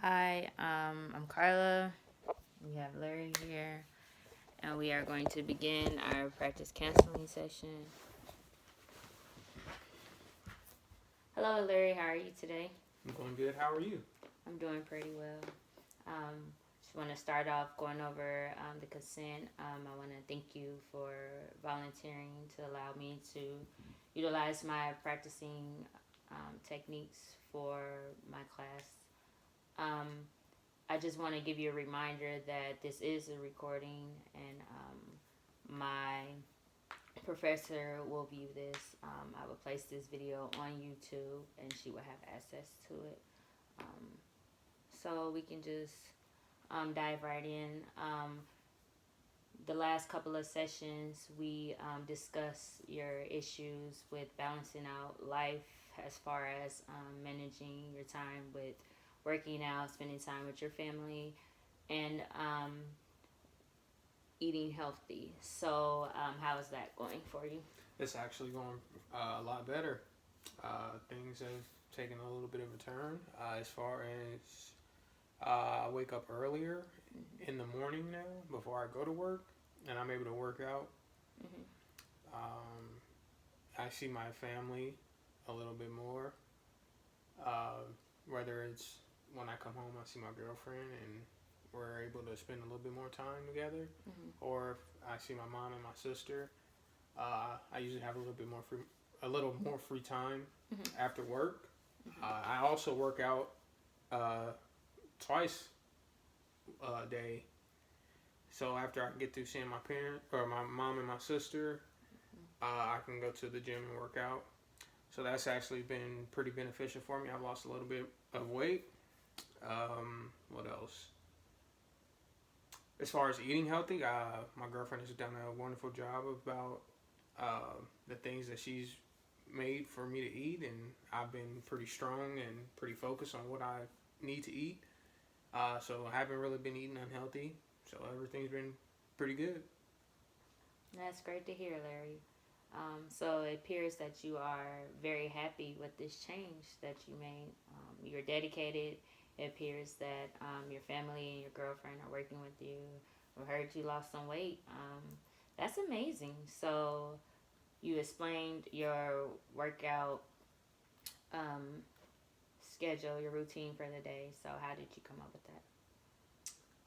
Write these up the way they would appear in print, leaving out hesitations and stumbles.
Hi, I'm Carla. We have Larry here, and we are going to begin our practice counseling session. Hello, Larry. How are you today? I'm doing good. How are you? I'm doing pretty well. Just want to start off going over the consent. I want to thank you for volunteering to allow me to utilize my practicing techniques for my class. Um, I just want to give you a reminder that this is a recording, and my professor will view this. I will place this video on YouTube, and she will have access to it. Um, so we can just dive right in. The last couple of sessions, we discussed your issues with balancing out life as far as managing your time with working out, spending time with your family, and eating healthy. So, how is that going for you? It's actually going a lot better. Things have taken a little bit of a turn as far as I wake up earlier Mm-hmm. in the morning now before I go to work, and I'm able to work out. Mm-hmm. I see my family a little bit more. Uh, Whether it's when I come home, I see my girlfriend, and we're able to spend a little bit more time together. Mm-hmm. Or if I see my mom and my sister, I usually have a little bit more free time Mm-hmm. after work. Mm-hmm. I also work out uh, twice a day. So after I get through seeing my parent or my mom and my sister, I can go to the gym and work out. So that's actually been pretty beneficial for me. I've lost a little bit of weight. What else? As far as eating healthy, my girlfriend has done a wonderful job about the things that she's made for me to eat, and I've been pretty strong and pretty focused on what I need to eat. So I haven't really been eating unhealthy. So everything's been pretty good. That's great to hear, Larry. So it appears that you are very happy with this change that you made. You're dedicated. It appears that your family and your girlfriend are working with you. We heard you lost some weight. That's amazing. So you explained your workout um, schedule, your routine for the day. So how did you come up with that?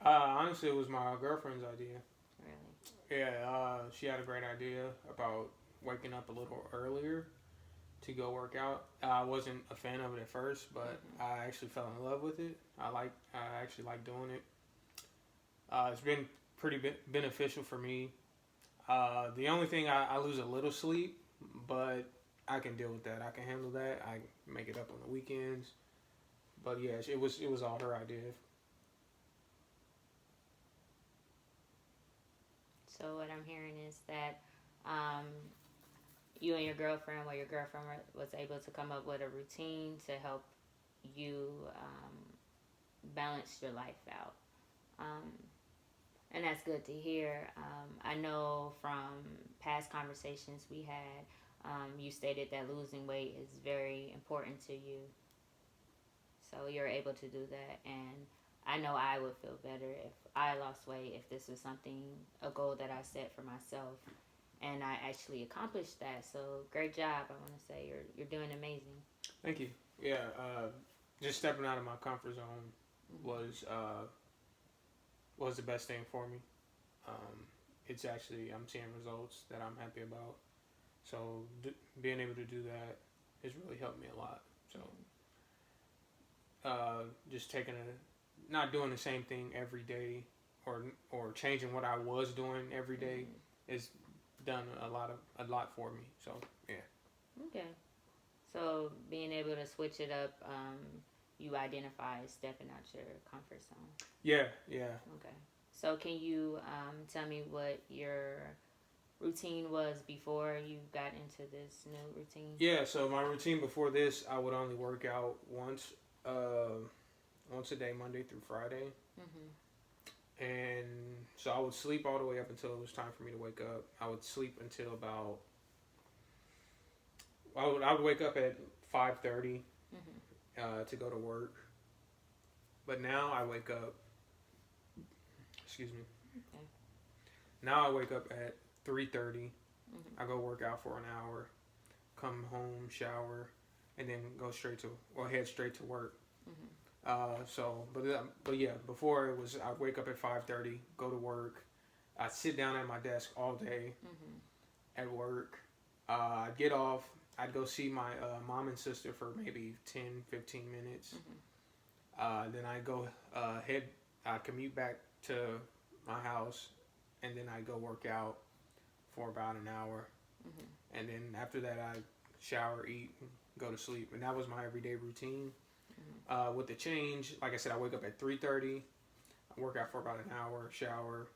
Honestly, it was my girlfriend's idea. Really? Yeah, she had a great idea about waking up a little earlier to go work out. I wasn't a fan of it at first, but Mm-hmm. I actually fell in love with it. I actually like doing it. It's been pretty beneficial for me. The only thing I lose a little sleep, but I can deal with that. I can handle that. I make it up on the weekends. But yeah, it was all her idea. So what I'm hearing is that um, you and your girlfriend, well, your girlfriend was able to come up with a routine to help you balance your life out. Um, and that's good to hear. I know from past conversations we had, you stated that losing weight is very important to you. So you're able to do that. And I know I would feel better if I lost weight, if this was something, a goal that I set for myself. And I actually accomplished that. So great job. I want to say you're doing amazing. Thank you. Yeah, just stepping out of my comfort zone Mm-hmm. was uh, was the best thing for me. Um, it's actually I'm seeing results that I'm happy about. So being able to do that has really helped me a lot. So just taking not doing the same thing every day, or changing what I was doing every day, Mm-hmm. is done a lot for me. So yeah. Okay. So being able to switch it up, you identify as stepping out your comfort zone. Yeah, yeah. Okay. So can you tell me what your routine was before you got into this new routine? Yeah, so my routine before this, I would only work out uh, once a day, Monday through Friday, Mm-hmm. and so I would sleep all the way up until it was time for me to wake up. I would sleep until about I would wake up at 5:30 Mm-hmm. to go to work, But now I wake up. Excuse me. Okay. Now I wake up at 3:30. Mhm. I go work out for an hour. Come home, shower, and then go straight to or head straight to work. Mhm. But yeah, before it was I wake up at 5:30, go to work. I sit down at my desk all day Mhm. at work. I'd get off. I'd go see my mom and sister for maybe 10, 15 minutes. Mhm. Then I go head. I commute back to my house, and then I go work out for about an hour, Mhm. and then after that I shower, eat, go to sleep, and that was my everyday routine. Mhm. With the change, like I said, I wake up at 3:30. I work out for about an hour, shower.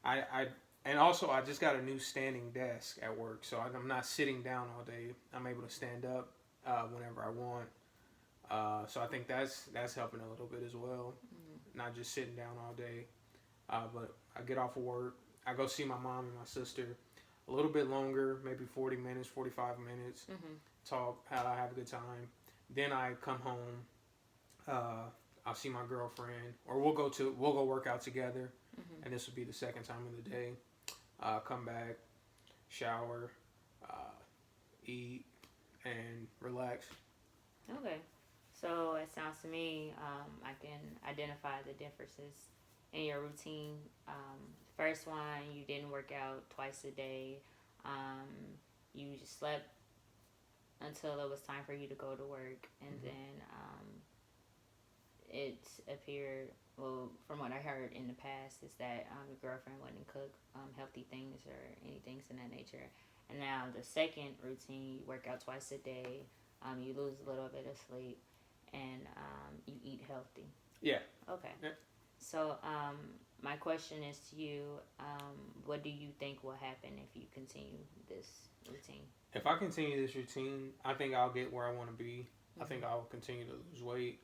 I and also I just got a new standing desk at work, so I'm not sitting down all day. I'm able to stand up whenever I want. So I think that's helping a little bit as well. Mhm. Not just sitting down all day. But I get off of work. I go see my mom and my sister a little bit longer, maybe 40 minutes, 45 minutes. Mhm. Talk, have a good time. Then I come home. Uh, I'll see my girlfriend, or we'll go work out together. Mhm. And this will be the second time of the day. Come back, shower, uh, eat, and relax. Okay. So it sounds to me, I can identify the differences in your routine. First one, you didn't work out twice a day. Um, you just slept until it was time for you to go to work, and Mm-hmm. then it appeared. Well, from what I heard in the past, is that your girlfriend wouldn't cook healthy things or any things in that nature. And now the second routine, you work out twice a day. You lose a little bit of sleep, and you eat healthy. Yeah. Okay. Yeah. So my question is to you: what do you think will happen if you continue this routine? If I continue this routine, I think I'll get where I want to be. I Mm-hmm. think I'll continue to lose weight,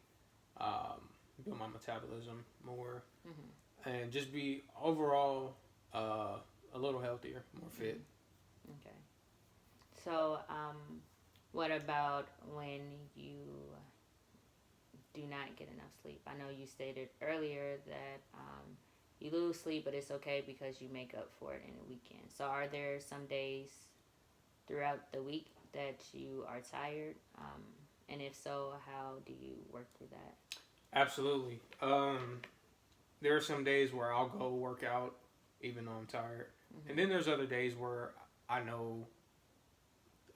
um, build my metabolism more, Mm-hmm. and just be overall a little healthier, more fit. Mm-hmm. Okay. So what about when you do not get enough sleep? I know you stated earlier that you lose sleep, but it's okay because you make up for it in the weekend. So, are there some days throughout the week that you are tired? And if so, how do you work through that? Absolutely. There are some days where I'll go work out even though I'm tired, and Mm-hmm. then there's other days where I know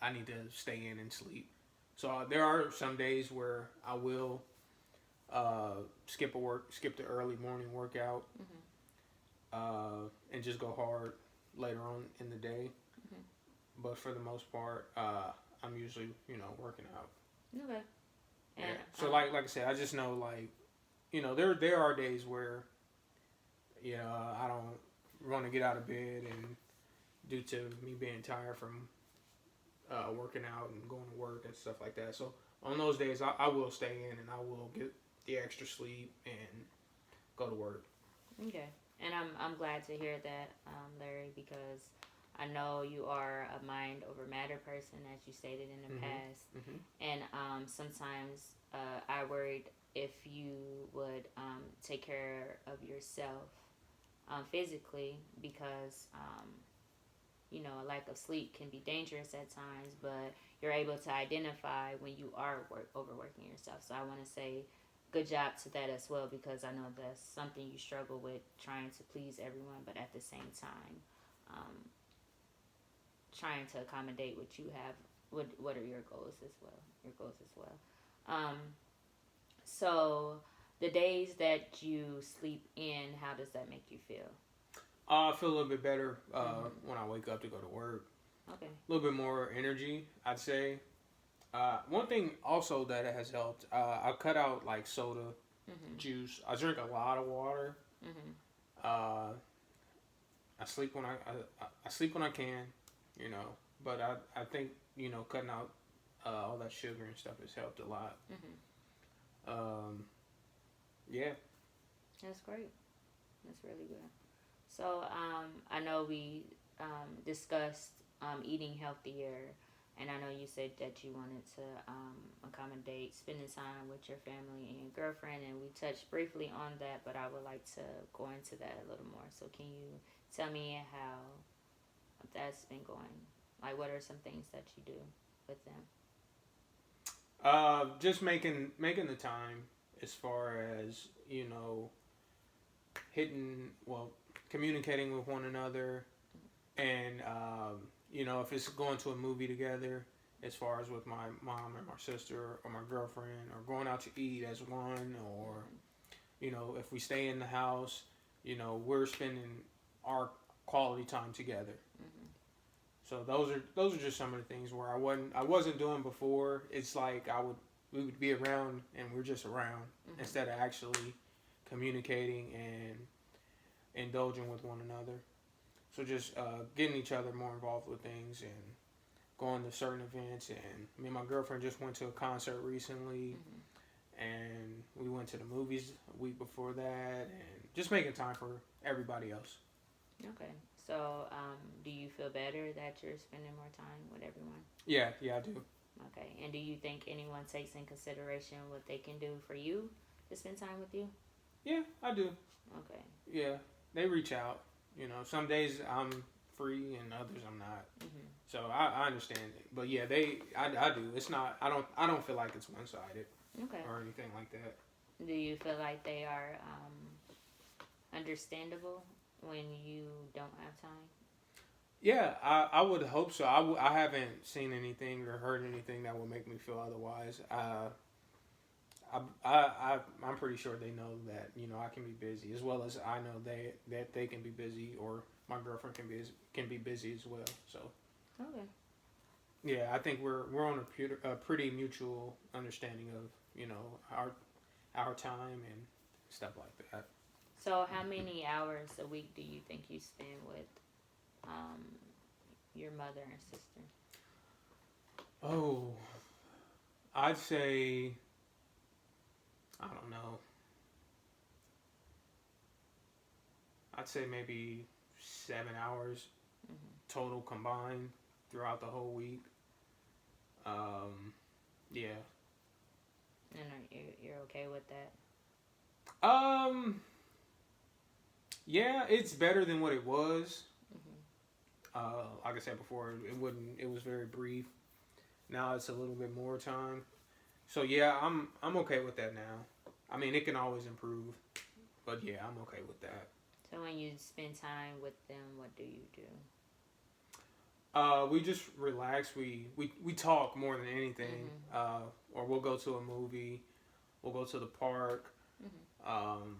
I need to stay in and sleep. So there are some days where I will skip the early morning workout, Mm-hmm. and just go hard later on in the day. Mm-hmm. But for the most part, I'm usually working out. Okay. Yeah. And So like I said, I just know like there are days where I don't want to get out of bed, and due to me being tired from working out and going to work and stuff like that. So on those days, I will stay in and I will get the extra sleep and go to work. okay. And I'm glad to hear that, Larry, because I know you are a mind over matter person, as you stated in the Mhm. past. Mhm. And sometimes I worried if you would take care of yourself physically, because a lack of sleep can be dangerous at times, but you're able to identify when you are overworking yourself. So I want to say good job to that as well, because I know that's something you struggle with, trying to please everyone, but at the same time, um, trying to accommodate what you have. What are your goals as well? Your goals as well. Um, so the days that you sleep in, how does that make you feel? I feel a little bit better Mm-hmm. when I wake up to go to work. Okay. A little bit more energy, I'd say. One thing also that has helped, I cut out like soda, Mm-hmm. juice. I drink a lot of water. Mm-hmm. Uh, I sleep when I sleep when I can, you know. But I think cutting out all that sugar and stuff has helped a lot. Mm-hmm. Um, yeah. That's great. That's really good. So I know we discussed eating healthier. And I know you said that you wanted to accommodate spending time with your family and your girlfriend, and we touched briefly on that, but I would like to go into that a little more. So, can you tell me how that's been going? Like, what are some things that you do with them? Just making the time as far as hitting well, communicating with one another, and if it's going to a movie together, as far as with my mom or my sister or my girlfriend, or going out to eat as one, or if we stay in the house, we're spending our quality time together. Mm-hmm. So those are just some of the things where I wasn't doing before. It's like we would be around and we're just around, Mm-hmm. instead of actually communicating and indulging with one another. So just getting each other more involved with things and going to certain events. And me and my girlfriend just went to a concert recently, Mm-hmm. and we went to the movies a week before that, and just making time for everybody else. Okay. So, do you feel better that you're spending more time with everyone? Yeah, I do. Okay. And do you think anyone takes in consideration what they can do for you to spend time with you? Yeah, I do. Okay. Yeah, they reach out. Some days I'm free and others I'm not. Mm-hmm. So I understand it. But yeah, I do. It's not. I don't feel like it's one sided Okay. or anything like that. Do you feel like they are understandable when you don't have time? Yeah, I would hope so. I haven't seen anything or heard anything that would make me feel otherwise. I'm pretty sure they know that I can be busy, as well as I know they can be busy, or my girlfriend can be busy as well. So Okay. yeah, I think we're on a pretty mutual understanding of our time and stuff like that. So, how many hours a week do you think you spend with um, your mother and sister? Oh, I'd say, I don't know. I'd say maybe 7 hours Mm-hmm. total combined throughout the whole week. Yeah. And you're okay with that? Yeah, it's better than what it was. Mm-hmm. Like I said before, it was very brief. Now it's a little bit more time. So yeah, I'm okay with that now. I mean, it can always improve, but yeah, I'm okay with that. So, when you spend time with them, what do you do? We just relax. We talk more than anything. Mm-hmm. Or we'll go to a movie. We'll go to the park. Mm-hmm.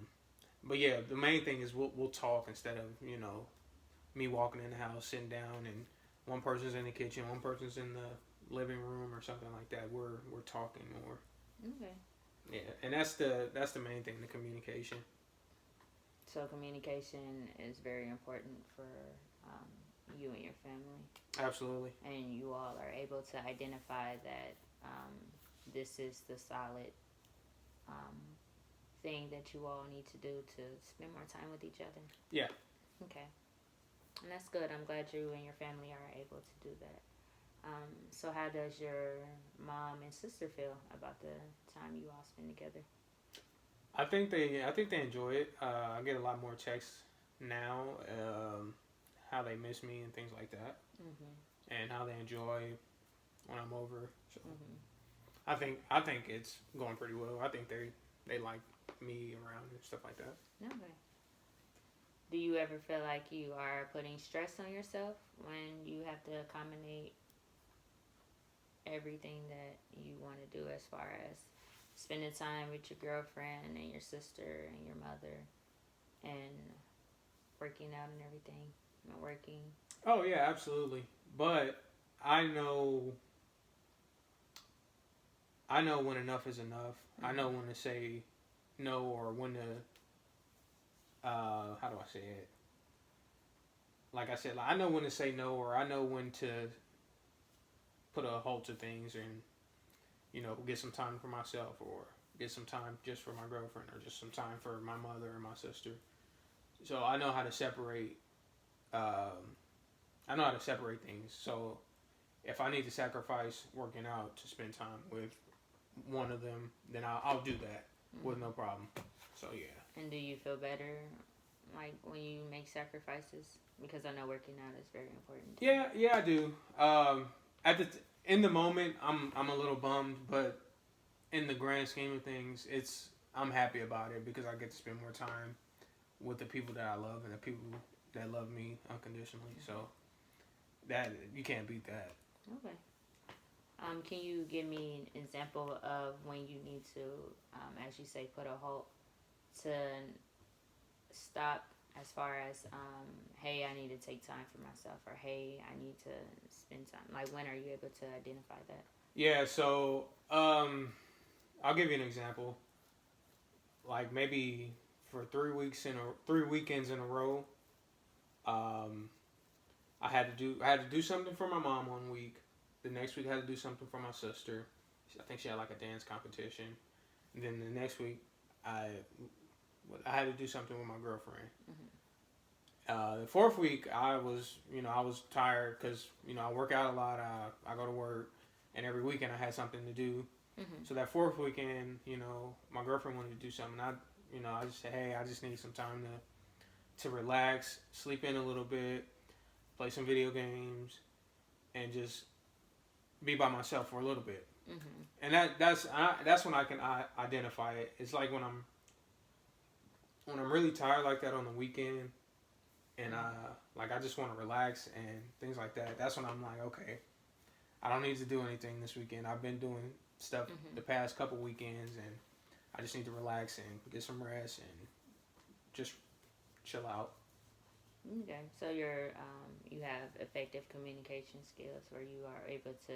But yeah, the main thing is we'll talk, instead of me walking in the house, sitting down, and one person's in the kitchen, one person's in the living room or something like that. We're talking more. Okay. Yeah, and that's the main thing, the communication. So, communication is very important for you and your family. Absolutely. And you all are able to identify that this is the solid um, thing that you all need to do to spend more time with each other. Yeah. Okay. And that's good. I'm glad you and your family are able to do that. So, how does your mom and sister feel about the time you all spend together? I think they enjoy it. I get a lot more texts now, how they miss me and things like that, Mm-hmm. and how they enjoy when I'm over. So Mm-hmm. I think it's going pretty well. I think they like me around and stuff like that. Okay. Do you ever feel like you are putting stress on yourself when you have to accommodate everything that you want to do, as far as spending time with your girlfriend and your sister and your mother, and working out and everything, and working? Oh yeah, absolutely. But I know when enough is enough. Mm-hmm. I know when to say no, or when to how do I say it? Like I said, like, I know when to say no, or I know when to put a halt to things, and get some time for myself, or get some time just for my girlfriend, or just some time for my mother or my sister. So I know how to separate. I know how to separate things. So if I need to sacrifice working out to spend time with one of them, then I'll do that with no problem. So yeah. And do you feel better, like when you make sacrifices? Because I know working out is very important. Yeah, I do. In the moment, I'm a little bummed, but in the grand scheme of things, I'm happy about it because I get to spend more time with the people that I love and the people that love me unconditionally. So that you can't beat that. Okay. Can you give me an example of when you need to, as you say, put a halt to stop as far as, hey, I need to take time for myself, or hey, I need to spend time? Like, when are you able to identify that? Yeah, so I'll give you an example. Like maybe for 3 weekends in a row, I had to do something for my mom one week. The next week I had to do something for my sister. I think she had like a dance competition. And then the next week I had to do something with my girlfriend. The fourth week I was tired because I work out a lot. I go to work, and every weekend I had something to do. So that fourth weekend, my girlfriend wanted to do something. I just said, hey, I just need some time to relax, sleep in a little bit, play some video games, and just be by myself for a little bit. And that's when I can identify it. It's like when I'm really tired like that on the weekend, and I just want to relax and things like that. That's when I'm like, okay, I don't need to do anything this weekend. I've been doing stuff the past couple weekends, and I just need to relax and get some rest and just chill out. Okay, so you have effective communication skills where you are able to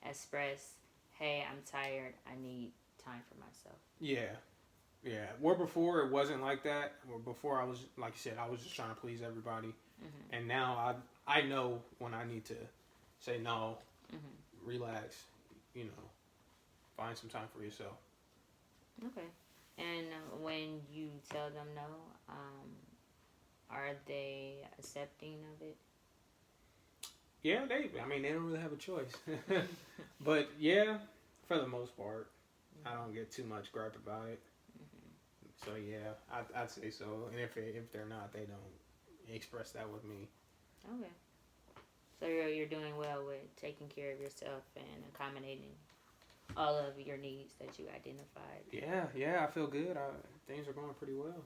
express, hey, I'm tired, I need time for myself. Yeah. Where before it wasn't like that. Where before I was, like you said, I was just trying to please everybody, and now I know when I need to say no, relax, find some time for yourself. Okay, and when you tell them no, are they accepting of it? Yeah, they don't really have a choice. But yeah, for the most part, I don't get too much gripe about it. So yeah, I'd say so. And if they're not, they don't express that with me. Okay. So you're doing well with taking care of yourself and accommodating all of your needs that you identified. Yeah, I feel good. Things are going pretty well.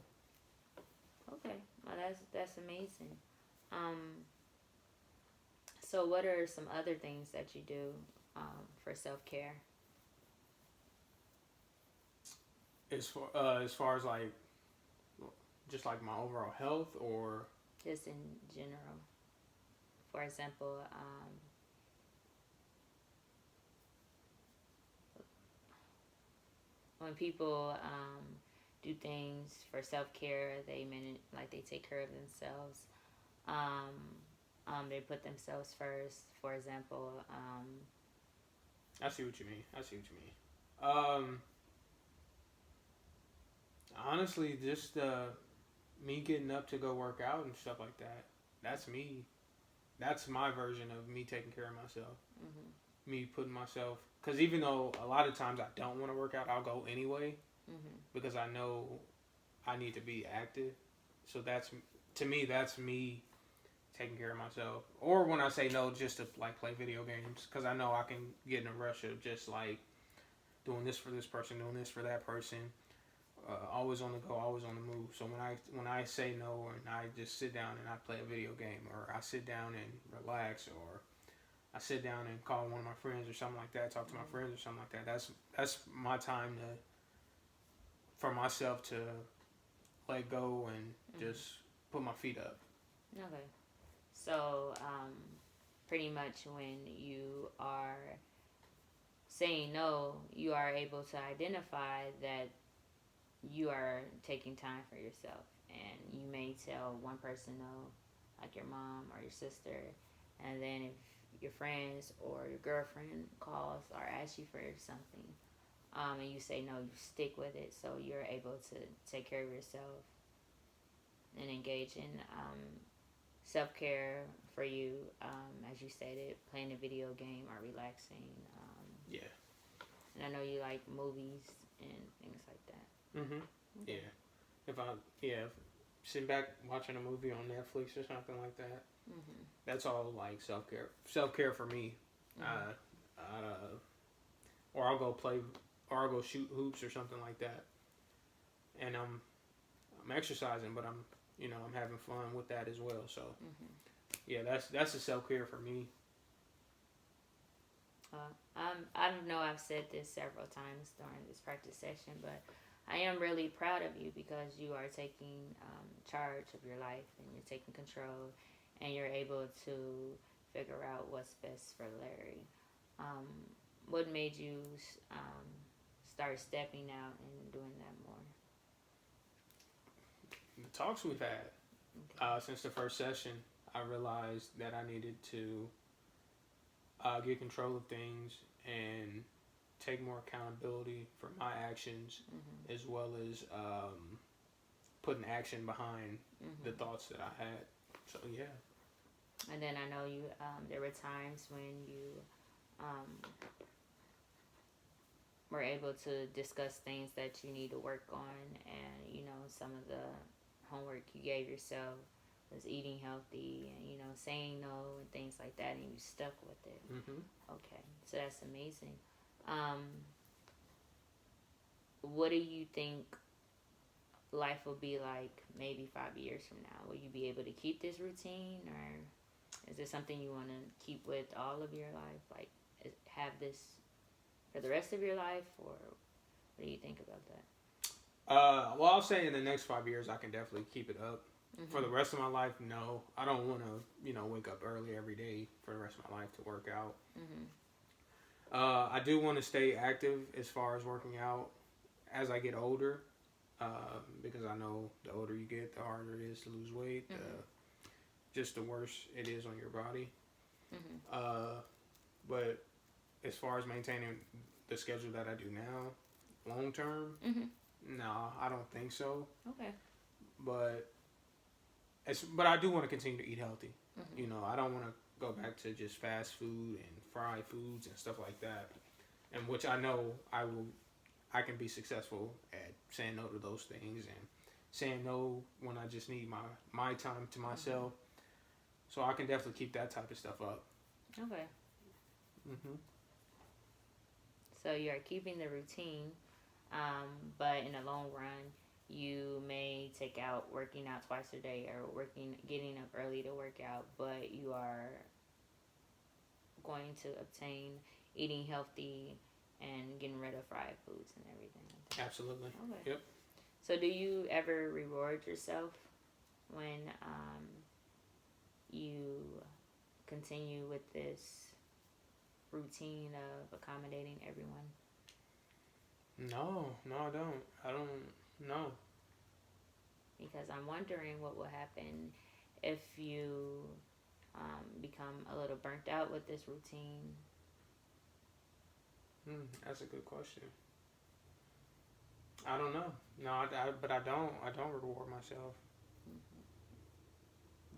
Okay, well that's amazing. So what are some other things that you do for self-care? As far as like just like my overall health, or Just in general. For example, when people do things for self-care, they take care of themselves. They put themselves first. For example, I see what you mean. Honestly, just me getting up to go work out and stuff like that. That's me. That's my version of me taking care of myself. Me putting myself, because even though a lot of times I don't want to work out, I'll go anyway because I know I need to be active. So to me, that's me taking care of myself. Or when I say no, just to like play video games, because I know I can get in a rush of just like doing this for this person, doing this for that person. Always on the go, always on the move. So when I say no and I just sit down and I play a video game, or I sit down and relax, or I sit down and call one of my friends or something like that, talk to my friends or something like that. That's my time for myself to let go and just put my feet up. Okay. So, pretty much when you are saying no, you are able to identify that you are taking time for yourself. And you may tell one person no, like your mom or your sister, and then if your friends or your girlfriend calls or asks you for something, and you say no, you stick with it, so you're able to take care of yourself and engage in self care for you, as you stated, playing a video game or relaxing. Yeah. And I know you like movies and things like that. Mhm. Okay. Yeah. If I yeah, sitting back watching a movie on Netflix or something like that, Mhm. that's all like self care. Self care for me. Mhm. Or I'll go play, or I'll go shoot hoops or something like that. And I'm exercising, but I'm having fun with that as well. So Mhm. yeah, that's a self care for me. I don't know. I've said this several times during this practice session, but I am really proud of you because you are taking charge of your life and you're taking control, and you're able to figure out what's best for Larry. Um, what made you um, start stepping out and doing that more? The talks we've had Okay. since the first session, I realized that I needed to get control of things and take more accountability for my actions, Mhm. as well as putting action behind the Mhm. thoughts that I had. So yeah. And then I know you. There were times when you um, were able to discuss things that you need to work on, and some of the homework you gave yourself was eating healthy, and saying no and things like that, and you stuck with it. Hmm. Okay, so that's amazing. Um, what do you think life will be like maybe 5 years from now? Will you be able to keep this routine, or is it something you want to keep with all of your life? Like, have this for the rest of your life, or what do you think about that? Well, I'll say in the next 5 years, I can definitely keep it up. For the Mhm. rest of my life, no. I don't want to, wake up early every day for the rest of my life to work out. Mhm. I do want to stay active as far as working out as I get older, because I know the older you get, the harder it is to lose weight. Mhm. Just the worse it is on your body. Mhm. Uh, but as far as maintaining the schedule that I do now, long term, Mhm. no, I don't think so. Okay. But but I do want to continue to eat healthy. Mhm. I don't want to go back to just fast food and fried foods and stuff like that. And which I know I can be successful at saying no to those things and saying no when I just need my time to Mhm. myself. So I can definitely keep that type of stuff up. Okay. Hmm. So you're keeping the routine, but in the long run, you may take out working out twice a day or getting up early to work out, but you are going to obtain eating healthy and getting rid of fried foods and everything like that. Absolutely. Okay. Yep. So do you ever reward yourself when you continue with this routine of accommodating everyone? No, no, I don't. I don't. No. Because I'm wondering what will happen if you become a little burnt out with this routine. That's a good question. I don't know. No, but I don't. I don't reward myself.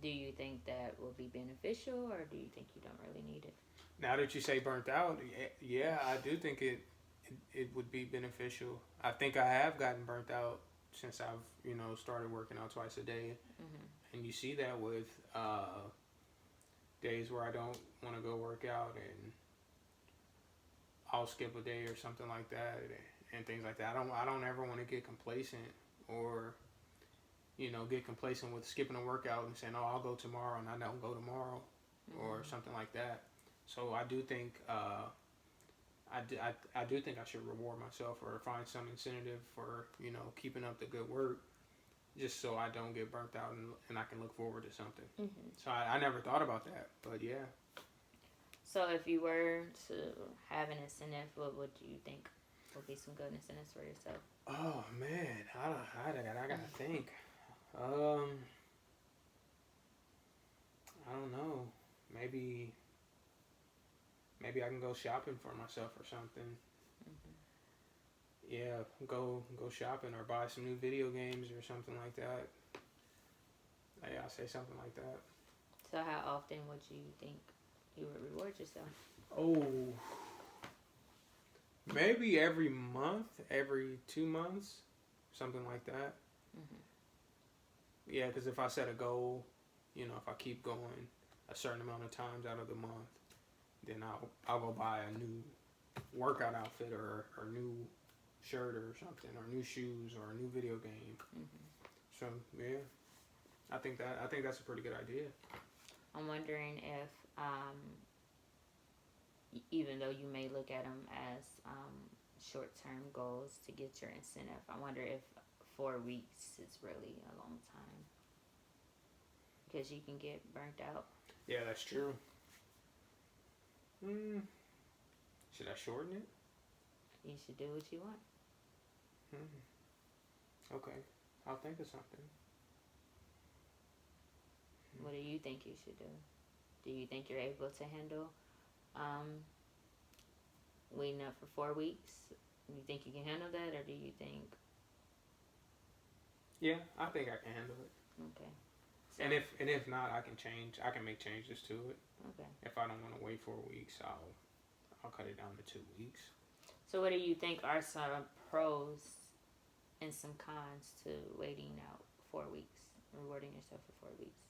Do you think that will be beneficial, or do you think you don't really need it? Now that you say burnt out, yeah, I do think it would be beneficial. I think I have gotten burnt out since I've started working out twice a day, Mm-hmm. and you see that with days where I don't want to go work out and I'll skip a day or something like that and things like that. I don't ever want to get complacent or get complacent with skipping a workout and saying, "Oh, I'll go tomorrow," and I don't go tomorrow, or Mm-hmm. something like that. So I do think I do think I should reward myself or find some incentive for keeping up the good work, just so I don't get burnt out and I can look forward to something. Mm-hmm. So I never thought about that, but yeah. So, if you were to have an incentive, what would you think would be some good incentives for yourself? Oh man, I gotta think. Um, I don't know. Maybe maybe I can go shopping for myself or something. Mm-hmm. Yeah, go shopping or buy some new video games or something like that. Yeah, I'll say something like that. So how often would you think you would reward yourself? Oh, maybe every month, every 2 months, something like that. Hmm. Yeah, because if I set a goal, if I keep going a certain amount of times out of the month, then I'll go buy a new workout outfit or new shirt or something, or new shoes or a new video game. Hmm. So yeah, I think that's a pretty good idea. I'm wondering if, even though you may look at them as short-term goals to get your incentive, I wonder if 4 weeks is really a long time because you can get burnt out. Yeah, that's true. Mm, should I shorten it? You should do what you want. Hmm. Okay, I'll think of something. What do you think you should do? Do you think you're able to handle um, waiting up for 4 weeks? You think you can handle that, or do you think Yeah, I think I can handle it. okay? So, And if not, I can change. I can make changes to it. okay. If I don't want to wait 4 weeks, I'll cut it down to 2 weeks. So, what do you think are some pros and some cons to waiting out 4 weeks, rewarding yourself for 4 weeks?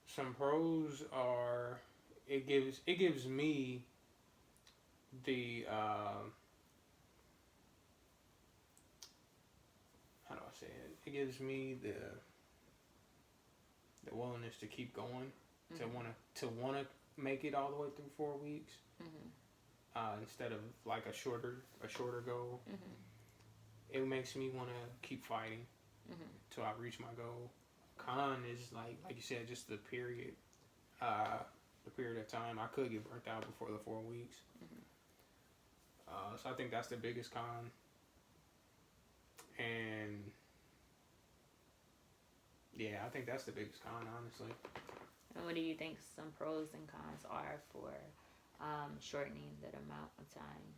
Some pros are it gives me the how do I say it? It gives me the willingness to keep going, to Mm-hmm. wanna make it all the way through 4 weeks, Mm-hmm. instead of like a shorter goal. Mm-hmm. It makes me want to keep fighting Mm-hmm. till I reach my goal. Con is like you said, just uh, the period of time I could get burnt out before the 4 weeks. Mm-hmm. So I think that's the biggest con, and yeah, I think that's the biggest con, honestly. And what do you think some pros and cons are for shortening that amount of time?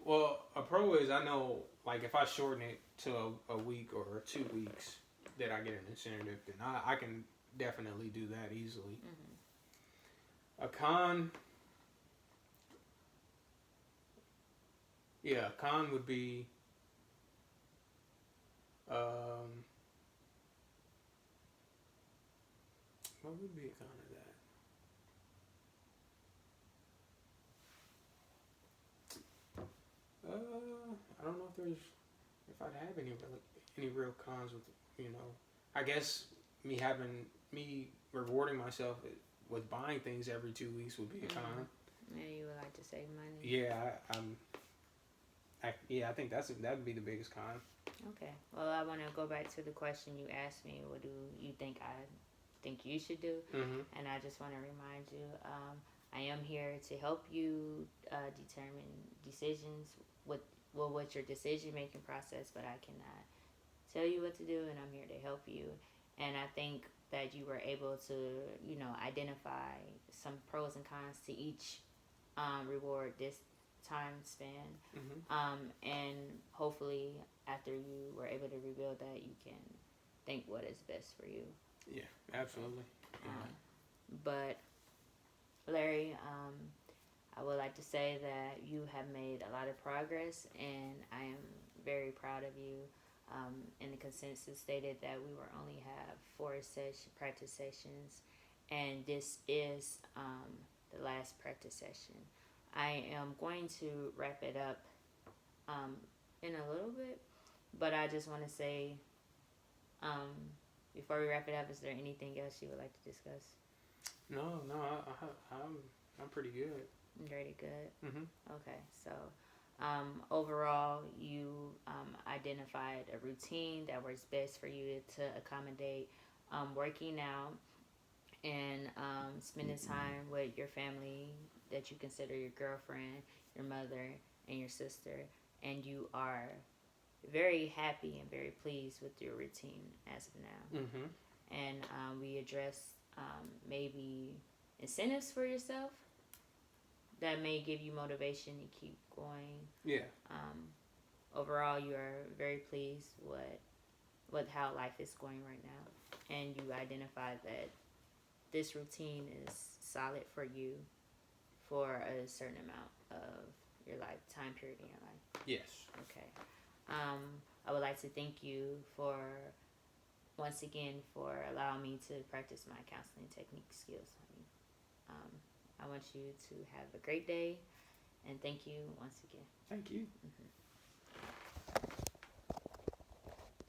Well, a pro is I know like if I shorten it to a week or 2 weeks, that I get an incentive, then I can definitely do that easily. Mm-hmm. A con, yeah, a con would be what would be a con of that? I don't know if I'd have any real cons with I guess me rewarding myself with buying things every 2 weeks would be a con. Mm-hmm. Yeah, you would like to save money. Yeah, I think that'd be the biggest con. Okay. Well, I want to go back to the question you asked me. What do you think I think you should do? Mm-hmm. And I just want to remind you, I am here to help you determine decisions with your decision making process, but I cannot tell you what to do, and I'm here to help you. And I think that you were able to, identify some pros and cons to each reward this time span. Mm-hmm. And hopefully, after you were able to rebuild that, you can think what is best for you. Yeah, absolutely. Yeah. But Larry, I would like to say that you have made a lot of progress, and I am very proud of you. And the consensus stated that we will only have 4 practice sessions, and this is the last practice session. I am going to wrap it up in a little bit, but I just want to say, before we wrap it up, is there anything else you would like to discuss? No, I'm pretty good. Very good. Mm-hmm. Okay, so overall, you identified a routine that works best for you to accommodate working out and spending time with your family that you consider your girlfriend, your mother, and your sister, and you are very happy and very pleased with your routine as of now. Mm-hmm. And we address maybe incentives for yourself that may give you motivation to keep going. Yeah. Overall, you are very pleased with how life is going right now. and you identified that this routine is solid for you for a certain amount of your life, time period in your life. Yes. Okay. I would like to thank you for, once again, for allowing me to practice my counseling technique skills on you. I want you to have a great day, and thank you once again. Thank you. Mm-hmm.